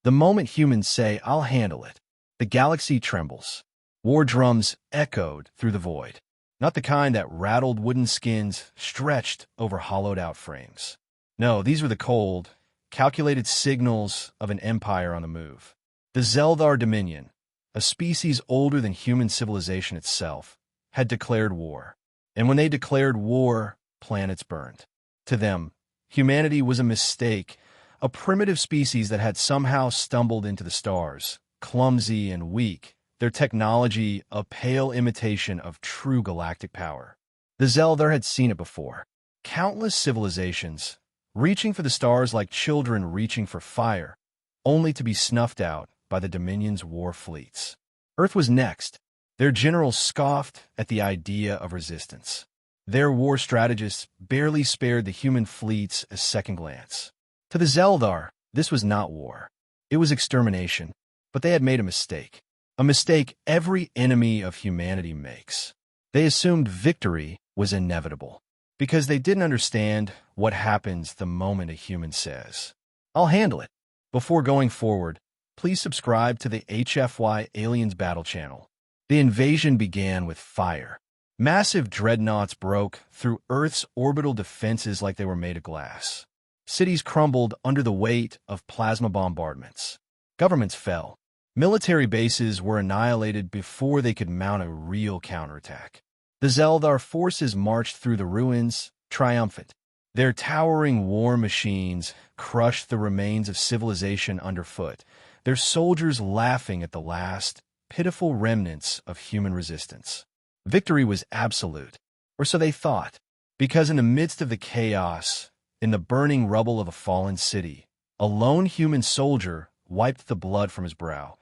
The moment humans say, "I'll handle it," the galaxy trembles. War drums echoed through the void, not the kind that rattled wooden skins stretched over hollowed-out frames. No, these were the cold, calculated signals of an empire on the move. The Zeldar Dominion, a species older than human civilization itself, had declared war. And when they declared war, planets burned. To them, humanity was a mistake, a primitive species that had somehow stumbled into the stars, clumsy and weak, their technology a pale imitation of true galactic power. The Zeldar had seen it before. Countless civilizations, reaching for the stars like children reaching for fire, only to be snuffed out by the Dominion's war fleets. Earth was next. Their generals scoffed at the idea of resistance. Their war strategists barely spared the human fleets a second glance. To the Zeldar, this was not war. It was extermination. But they had made a mistake. A mistake every enemy of humanity makes. They assumed victory was inevitable, because they didn't understand what happens the moment a human says, "I'll handle it." Before going forward, please subscribe to the HFY Aliens Battle channel. The invasion began with fire. Massive dreadnoughts broke through Earth's orbital defenses like they were made of glass. Cities crumbled under the weight of plasma bombardments. Governments fell. Military bases were annihilated before they could mount a real counterattack. The Zeldar forces marched through the ruins, triumphant. Their towering war machines crushed the remains of civilization underfoot, their soldiers laughing at the last, pitiful remnants of human resistance. Victory was absolute, or so they thought, because in the midst of the chaos, in the burning rubble of a fallen city, a lone human soldier wiped the blood from his brow,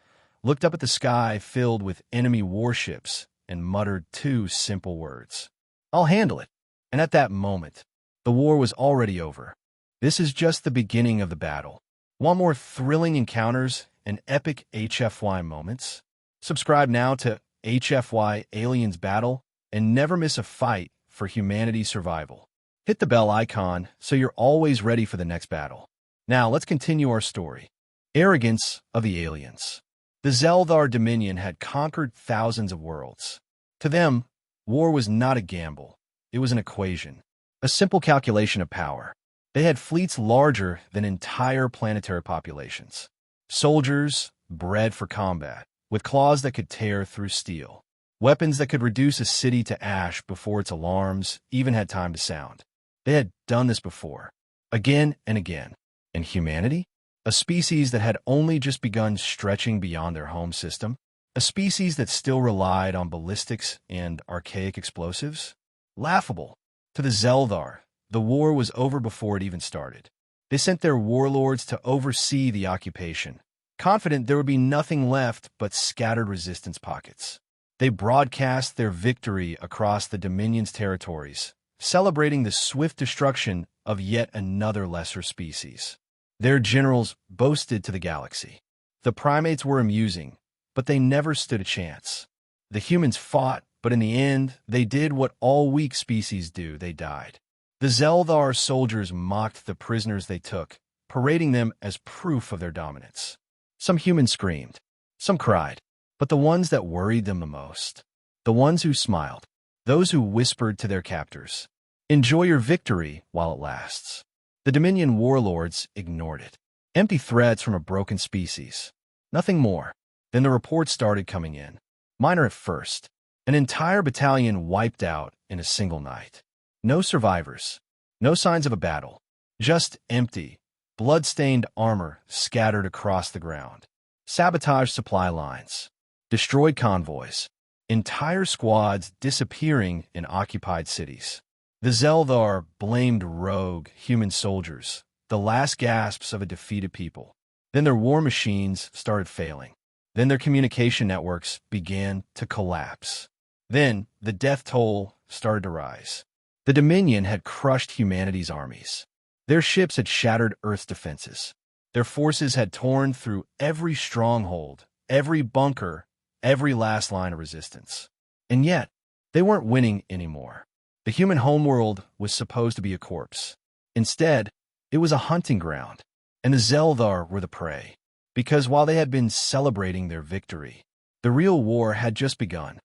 looked up at the sky filled with enemy warships, and muttered two simple words, "I'll handle it." And at that moment, the war was already over. This is just the beginning of the battle. Want more thrilling encounters and epic HFY moments? Subscribe now to HFY Aliens Battle and never miss a fight for humanity's survival. Hit the bell icon so you're always ready for the next battle. Now let's continue our story. Arrogance of the aliens. The Zeldar Dominion had conquered thousands of worlds. To them, war was not a gamble. It was an equation, a simple calculation of power. They had fleets larger than entire planetary populations. Soldiers bred for combat, with claws that could tear through steel. Weapons that could reduce a city to ash before its alarms even had time to sound. They had done this before, again and again. And humanity? A species that had only just begun stretching beyond their home system? A species that still relied on ballistics and archaic explosives? Laughable. To the Zeldar, the war was over before it even started. They sent their warlords to oversee the occupation, confident there would be nothing left but scattered resistance pockets. They broadcast their victory across the Dominion's territories, celebrating the swift destruction of yet another lesser species. Their generals boasted to the galaxy. The primates were amusing, but they never stood a chance. The humans fought, but in the end, they did what all weak species do: they died. The Zeldar soldiers mocked the prisoners they took, parading them as proof of their dominance. Some humans screamed, some cried, but the ones that worried them the most, the ones who smiled, those who whispered to their captors, "Enjoy your victory while it lasts." The Dominion warlords ignored it. Empty threats from a broken species. Nothing more. Then the reports started coming in. Minor at first. An entire battalion wiped out in a single night. No survivors. No signs of a battle. Just empty, blood-stained armor scattered across the ground. Sabotaged supply lines. Destroyed convoys. Entire squads disappearing in occupied cities. The Zeldar blamed rogue human soldiers, the last gasps of a defeated people. Then their war machines started failing. Then their communication networks began to collapse. Then the death toll started to rise. The Dominion had crushed humanity's armies. Their ships had shattered Earth's defenses. Their forces had torn through every stronghold, every bunker, every last line of resistance. And yet, they weren't winning anymore. The human homeworld was supposed to be a corpse. Instead, it was a hunting ground, and the Zeldar were the prey. Because while they had been celebrating their victory, the real war had just begun.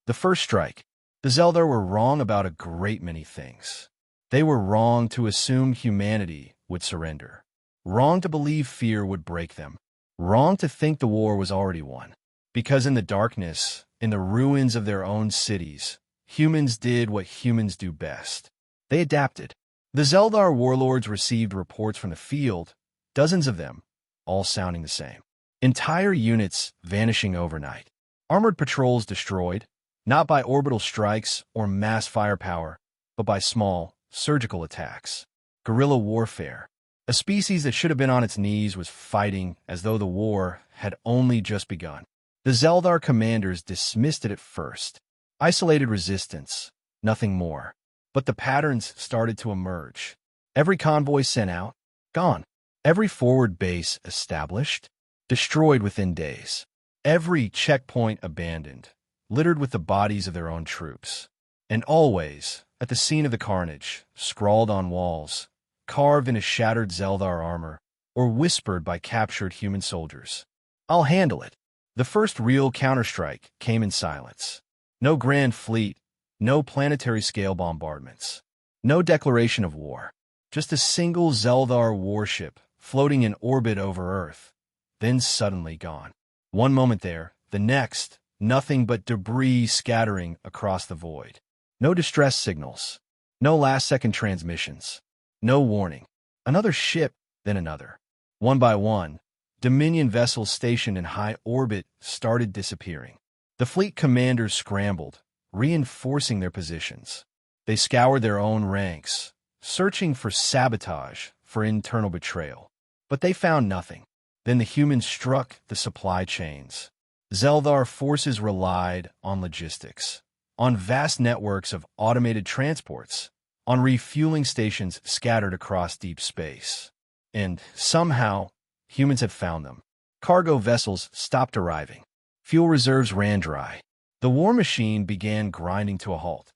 The first strike. The Zeldar were wrong about a great many things. They were wrong to assume humanity would surrender. Wrong to believe fear would break them. Wrong to think the war was already won. Because in the darkness, in the ruins of their own cities, humans did what humans do best. They adapted. The Zeldar warlords received reports from the field, dozens of them, all sounding the same. Entire units vanishing overnight. Armored patrols destroyed, not by orbital strikes or mass firepower, but by small, surgical attacks. Guerrilla warfare. A species that should have been on its knees was fighting as though the war had only just begun. The Zeldar commanders dismissed it at first. Isolated resistance, nothing more. But the patterns started to emerge. Every convoy sent out, gone. Every forward base established, destroyed within days. Every checkpoint abandoned, littered with the bodies of their own troops. And always, at the scene of the carnage, scrawled on walls, carved in a shattered Zeldar armor, or whispered by captured human soldiers, "I'll handle it." The first real counterstrike came in silence. No grand fleet, no planetary-scale bombardments, no declaration of war. Just a single Zeldar warship floating in orbit over Earth, then suddenly gone. One moment there, the next, nothing but debris scattering across the void. No distress signals, no last-second transmissions, no warning. Another ship, then another. One by one, Dominion vessels stationed in high orbit started disappearing. The fleet commanders scrambled, reinforcing their positions. They scoured their own ranks, searching for sabotage, for internal betrayal. But they found nothing. Then the humans struck the supply chains. Zeldar forces relied on logistics, on vast networks of automated transports, on refueling stations scattered across deep space. And somehow, humans had found them. Cargo vessels stopped arriving. Fuel reserves ran dry. The war machine began grinding to a halt.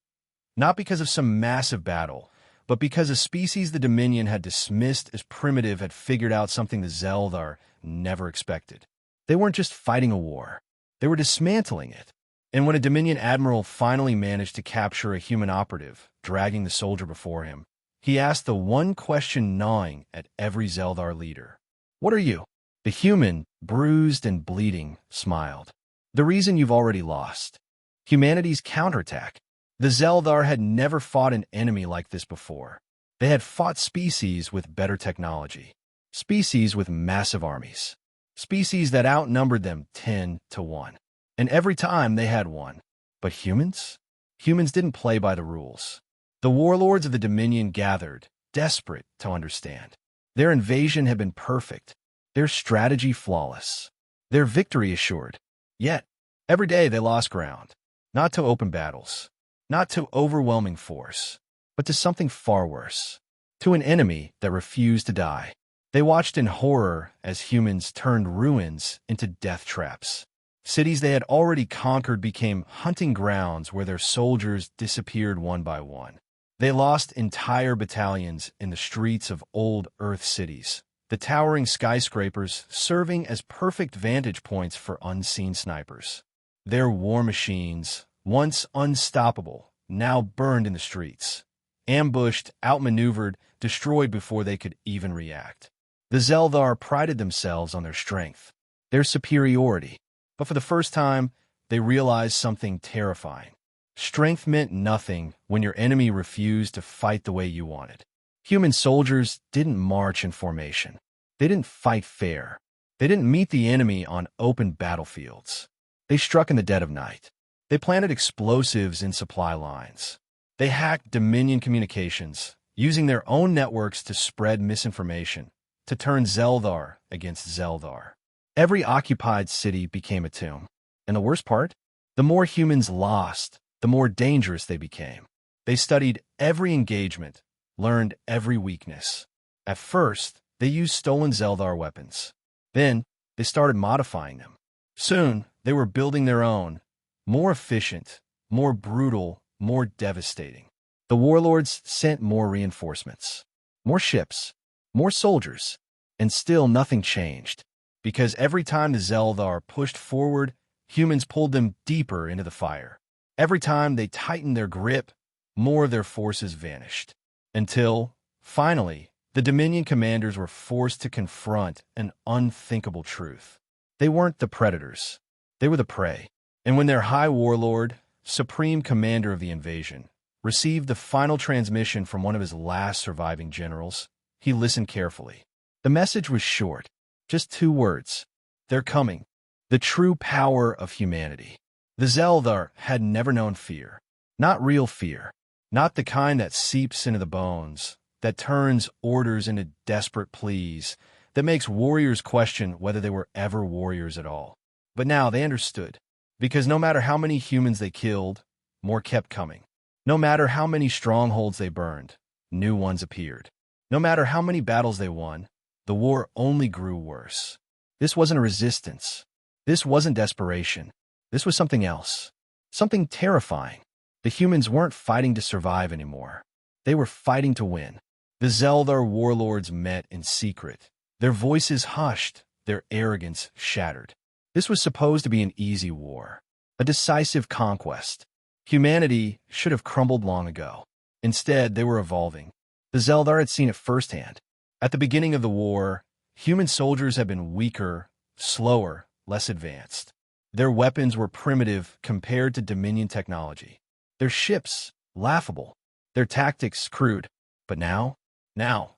Not because of some massive battle, but because a species the Dominion had dismissed as primitive had figured out something the Zeldar never expected. They weren't just fighting a war. They were dismantling it. And when a Dominion admiral finally managed to capture a human operative, dragging the soldier before him, he asked the one question gnawing at every Zeldar leader. "What are you?" The human, bruised and bleeding, smiled. "The reason you've already lost. Humanity's counterattack." The Zeldar had never fought an enemy like this before. They had fought species with better technology. Species with massive armies. Species that outnumbered them 10-1. And every time they had won. But humans? Humans didn't play by the rules. The warlords of the Dominion gathered, desperate to understand. Their invasion had been perfect. Their strategy flawless. Their victory assured. Yet, every day they lost ground. Not to open battles. Not to overwhelming force. But to something far worse. To an enemy that refused to die. They watched in horror as humans turned ruins into death traps. Cities they had already conquered became hunting grounds where their soldiers disappeared one by one. They lost entire battalions in the streets of old Earth cities, the towering skyscrapers serving as perfect vantage points for unseen snipers. Their war machines, once unstoppable, now burned in the streets. Ambushed, outmaneuvered, destroyed before they could even react. The Zeldar prided themselves on their strength, their superiority. But for the first time, they realized something terrifying. Strength meant nothing when your enemy refused to fight the way you wanted. Human soldiers didn't march in formation. They didn't fight fair. They didn't meet the enemy on open battlefields. They struck in the dead of night. They planted explosives in supply lines. They hacked Dominion communications, using their own networks to spread misinformation, to turn Zeldar against Zeldar. Every occupied city became a tomb. And the worst part? The more humans lost, the more dangerous they became. They studied every engagement, learned every weakness. At first, they used stolen Zeldar weapons. Then, they started modifying them. Soon, they were building their own, more efficient, more brutal, more devastating. The warlords sent more reinforcements, more ships, more soldiers, and still nothing changed. because every time the Zeldar pushed forward, humans pulled them deeper into the fire. Every time they tightened their grip, more of their forces vanished. Until, finally, the Dominion commanders were forced to confront an unthinkable truth. They weren't the predators. They were the prey. And when their High Warlord, Supreme Commander of the invasion, received the final transmission from one of his last surviving generals, he listened carefully. The message was short, just 2 words. They're coming. The true power of humanity. The Zeldar had never known fear. Not real fear. Not the kind that seeps into the bones, that turns orders into desperate pleas, that makes warriors question whether they were ever warriors at all. But now they understood, because no matter how many humans they killed, more kept coming. No matter how many strongholds they burned, new ones appeared. No matter how many battles they won, the war only grew worse. This wasn't a resistance. This wasn't desperation. This was something else. Something terrifying. The humans weren't fighting to survive anymore. They were fighting to win. The Zeldar warlords met in secret. Their voices hushed, their arrogance shattered. This was supposed to be an easy war, a decisive conquest. Humanity should have crumbled long ago. Instead, they were evolving. The Zeldar had seen it firsthand. At the beginning of the war, human soldiers had been weaker, slower, less advanced. Their weapons were primitive compared to Dominion technology. Their ships, laughable. Their tactics, crude. But now,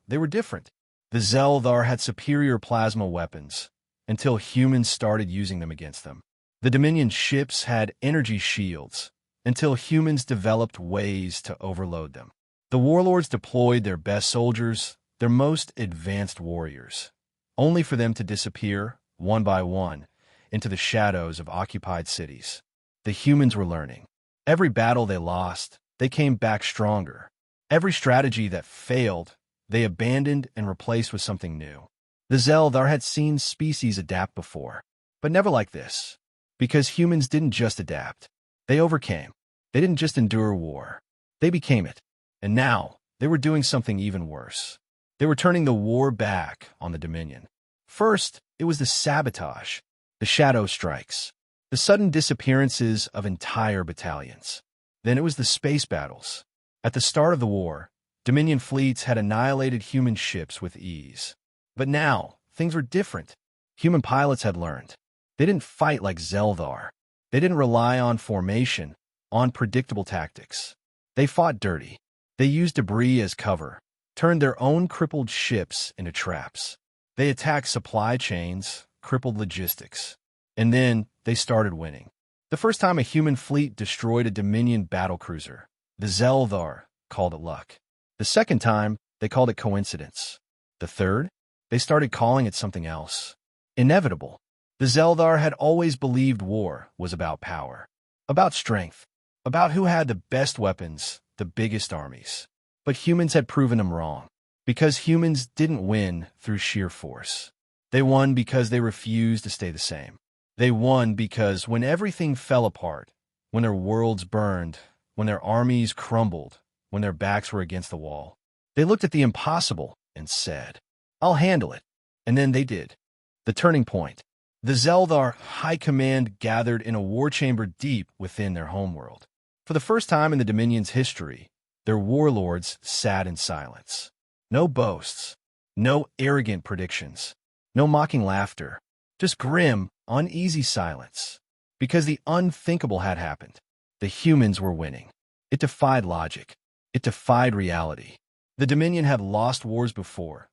they were different. The Zeldar had superior plasma weapons, until humans started using them against them. The Dominion ships had energy shields, until humans developed ways to overload them. The warlords deployed their best soldiers, their most advanced warriors, only for them to disappear, one by one, into the shadows of occupied cities. The humans were learning. Every battle they lost, they came back stronger. Every strategy that failed, they abandoned and replaced with something new. The Zeldar had seen species adapt before, but never like this. Because humans didn't just adapt. They overcame. They didn't just endure war. They became it. And now, they were doing something even worse. They were turning the war back on the Dominion. First, it was the sabotage, the shadow strikes, the sudden disappearances of entire battalions. Then it was the space battles. At the start of the war, Dominion fleets had annihilated human ships with ease. But now, things were different. Human pilots had learned. They didn't fight like Zeldar. They didn't rely on formation, on predictable tactics. They fought dirty. They used debris as cover, turned their own crippled ships into traps. They attacked supply chains, crippled logistics. And then they started winning. The first time a human fleet destroyed a Dominion battlecruiser, the Zeldar called it luck. The second time, they called it coincidence. The third, they started calling it something else. Inevitable. The Zeldar had always believed war was about power, about strength, about who had the best weapons, the biggest armies. But humans had proven them wrong, because humans didn't win through sheer force. They won because they refused to stay the same. They won because when everything fell apart, when their worlds burned, when their armies crumbled, when their backs were against the wall, they looked at the impossible and said, "I'll handle it." And then they did. The turning point. The Zeldar High Command gathered in a war chamber deep within their homeworld. For the first time in the Dominion's history, their warlords sat in silence. No boasts, no arrogant predictions, no mocking laughter, just grim, uneasy silence. Because the unthinkable had happened. The humans were winning. It defied logic. It defied reality. The Dominion had lost wars before.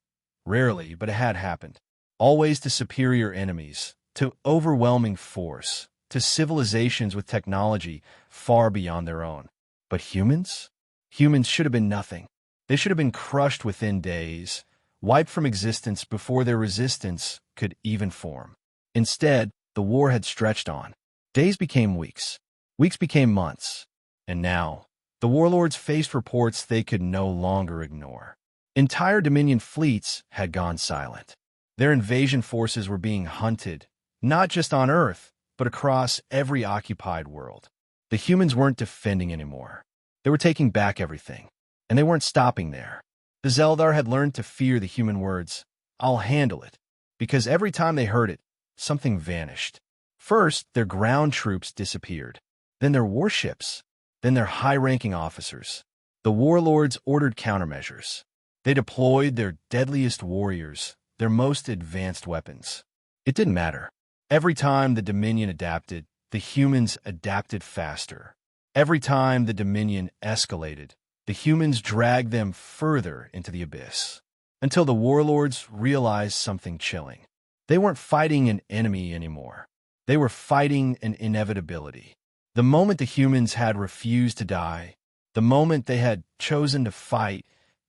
Rarely, but it had happened. Always to superior enemies, to overwhelming force, to civilizations with technology far beyond their own. But humans? Humans should have been nothing. They should have been crushed within days, wiped from existence before their resistance could even form. Instead, the war had stretched on. Days became weeks. Weeks became months. And now, the warlords faced reports they could no longer ignore. Entire Dominion fleets had gone silent. Their invasion forces were being hunted, not just on Earth, but across every occupied world. The humans weren't defending anymore. They were taking back everything. And they weren't stopping there. The Zeldar had learned to fear the human words, "I'll handle it." because every time they heard it, something vanished. First, their ground troops disappeared, then their warships, then their high-ranking officers. The warlords ordered countermeasures. They deployed their deadliest warriors, their most advanced weapons. It didn't matter. Every time the Dominion adapted, the humans adapted faster. Every time the Dominion escalated, the humans dragged them further into the abyss. Until the warlords realized something chilling. They weren't fighting an enemy anymore. They were fighting an inevitability. The moment the humans had refused to die, the moment they had chosen to fight,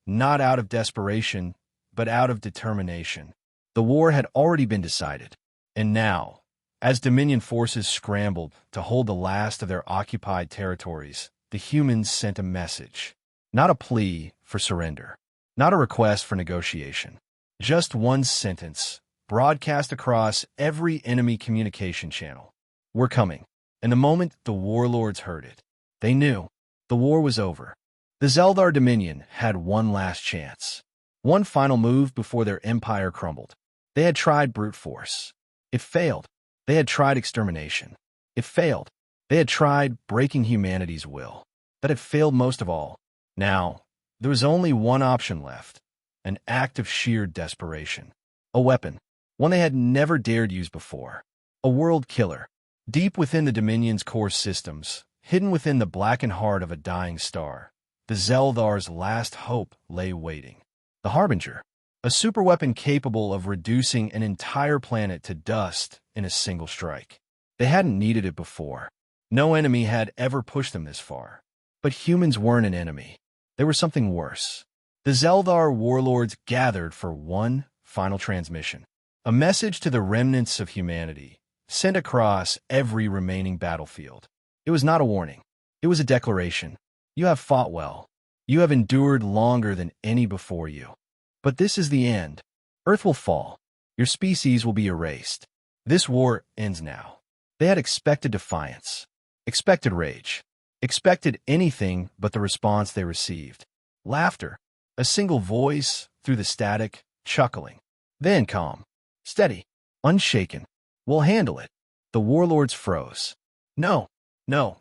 not out of desperation, but out of determination, the war had already been decided. And now, as Dominion forces scrambled to hold the last of their occupied territories, the humans sent a message. Not a plea for surrender. Not a request for negotiation. Just one sentence, broadcast across every enemy communication channel. We're coming. And the moment the warlords heard it, they knew the war was over. The Zeldar Dominion had one last chance. One final move before their empire crumbled. They had tried brute force. It failed. They had tried extermination. It failed. They had tried breaking humanity's will. That had failed most of all. Now, there was only one option left, an act of sheer desperation. A weapon, one they had never dared use before. A world killer, deep within the Dominion's core systems, hidden within the blackened heart of a dying star. The Zeldar's last hope lay waiting. The Harbinger, a superweapon capable of reducing an entire planet to dust in a single strike. They hadn't needed it before. No enemy had ever pushed them this far. But humans weren't an enemy. They were something worse. The Zeldar warlords gathered for one final transmission. A message to the remnants of humanity, sent across every remaining battlefield. It was not a warning. It was a declaration. You have fought well. You have endured longer than any before you. But this is the end. Earth will fall. Your species will be erased. This war ends now. They had expected defiance, expected rage, expected anything but the response they received. Laughter, a single voice through the static, chuckling. Then calm, steady, unshaken. We'll handle it. The warlords froze. No,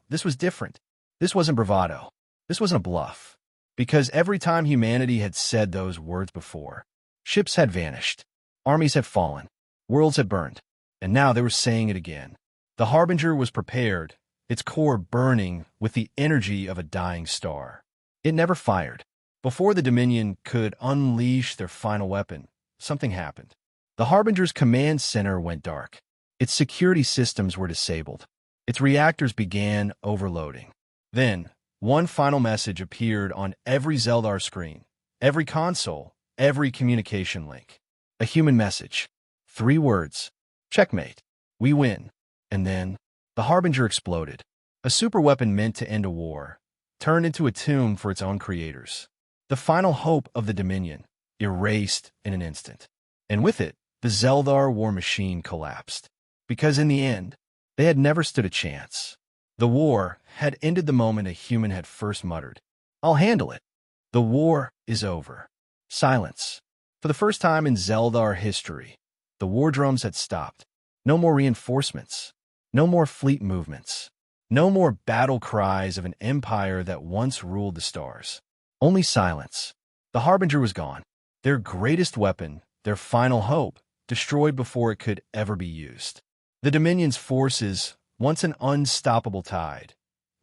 this was different. This wasn't bravado. This wasn't a bluff. Because every time humanity had said those words before, ships had vanished, armies had fallen, worlds had burned, and now they were saying it again. The Harbinger was prepared, its core burning with the energy of a dying star. It never fired. Before the Dominion could unleash their final weapon, something happened. The Harbinger's command center went dark. Its security systems were disabled. Its reactors began overloading. Then, one final message appeared on every Zeldar screen, every console, every communication link. A human message. 3 words. Checkmate. We win. And then, the Harbinger exploded. A superweapon meant to end a war, turned into a tomb for its own creators. The final hope of the Dominion, erased in an instant. And with it, the Zeldar war machine collapsed. Because in the end, they had never stood a chance. The war had ended the moment a human had first muttered, "I'll handle it." The war is over. Silence. For the first time in Zeldar history, the war drums had stopped. No more reinforcements. No more fleet movements. No more battle cries of an empire that once ruled the stars. Only silence. The Harbinger was gone. Their greatest weapon, their final hope, destroyed before it could ever be used. The Dominion's forces, once an unstoppable tide,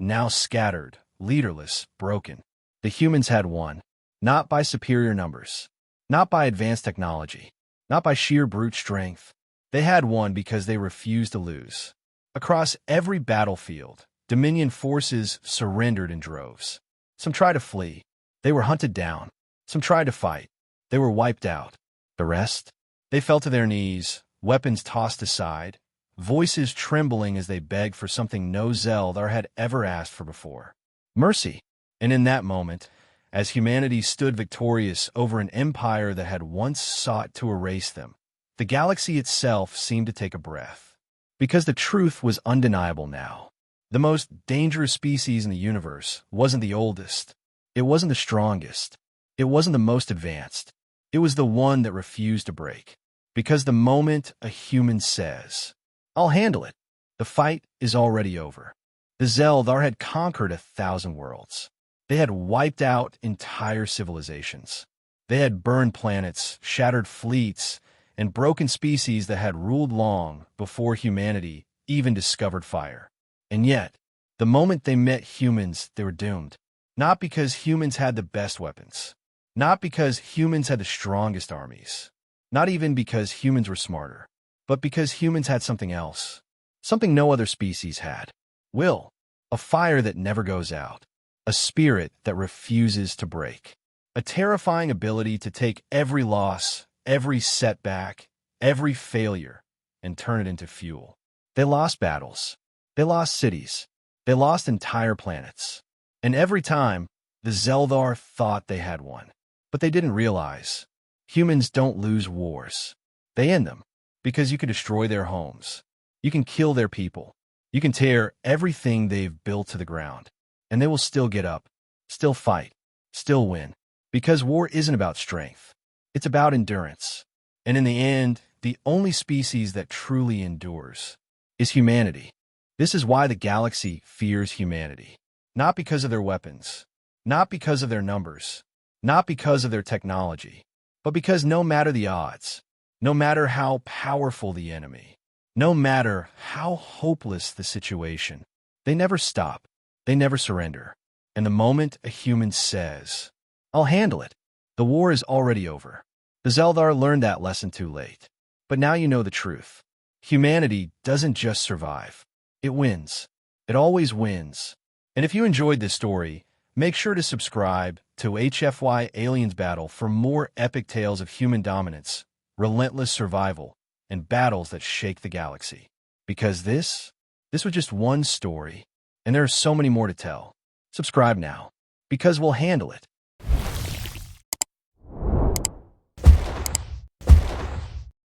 now scattered, leaderless, broken. The humans had won, not by superior numbers, not by advanced technology, not by sheer brute strength. They had won because they refused to lose. Across every battlefield, Dominion forces surrendered in droves. Some tried to flee. They were hunted down. Some tried to fight. They were wiped out. The rest? They fell to their knees, weapons tossed aside, voices trembling as they begged for something no Zeldar had ever asked for before. Mercy. And in that moment, as humanity stood victorious over an empire that had once sought to erase them, the galaxy itself seemed to take a breath. Because the truth was undeniable now. The most dangerous species in the universe wasn't the oldest. It wasn't the strongest. It wasn't the most advanced. It was the one that refused to break. Because the moment a human says, "I'll handle it," the fight is already over. The Zeldar had conquered 1,000 worlds. They had wiped out entire civilizations. They had burned planets, shattered fleets, and broken species that had ruled long before humanity even discovered fire. And yet, the moment they met humans, they were doomed. Not because humans had the best weapons. Not because humans had the strongest armies. Not even because humans were smarter. But because humans had something else. Something no other species had. Will. A fire that never goes out. A spirit that refuses to break. A terrifying ability to take every loss, every setback, every failure, and turn it into fuel. They lost battles. They lost cities. They lost entire planets. And every time, the Zeldar thought they had won. But they didn't realize. Humans don't lose wars. They end them. Because you can destroy their homes. You can kill their people. You can tear everything they've built to the ground. And they will still get up. Still fight. Still win. Because war isn't about strength. It's about endurance. And in the end, the only species that truly endures is humanity. This is why the galaxy fears humanity. Not because of their weapons. Not because of their numbers. Not because of their technology. But because no matter the odds, no matter how powerful the enemy, no matter how hopeless the situation, they never stop. They never surrender. And the moment a human says, "I'll handle it," the war is already over. The Zeldar learned that lesson too late. But now you know the truth. Humanity doesn't just survive. It wins. It always wins. And if you enjoyed this story, make sure to subscribe to HFY Aliens Battle for more epic tales of human dominance, relentless survival, and battles that shake the galaxy. Because this was just one story, and there are so many more to tell. Subscribe now, because we'll handle it.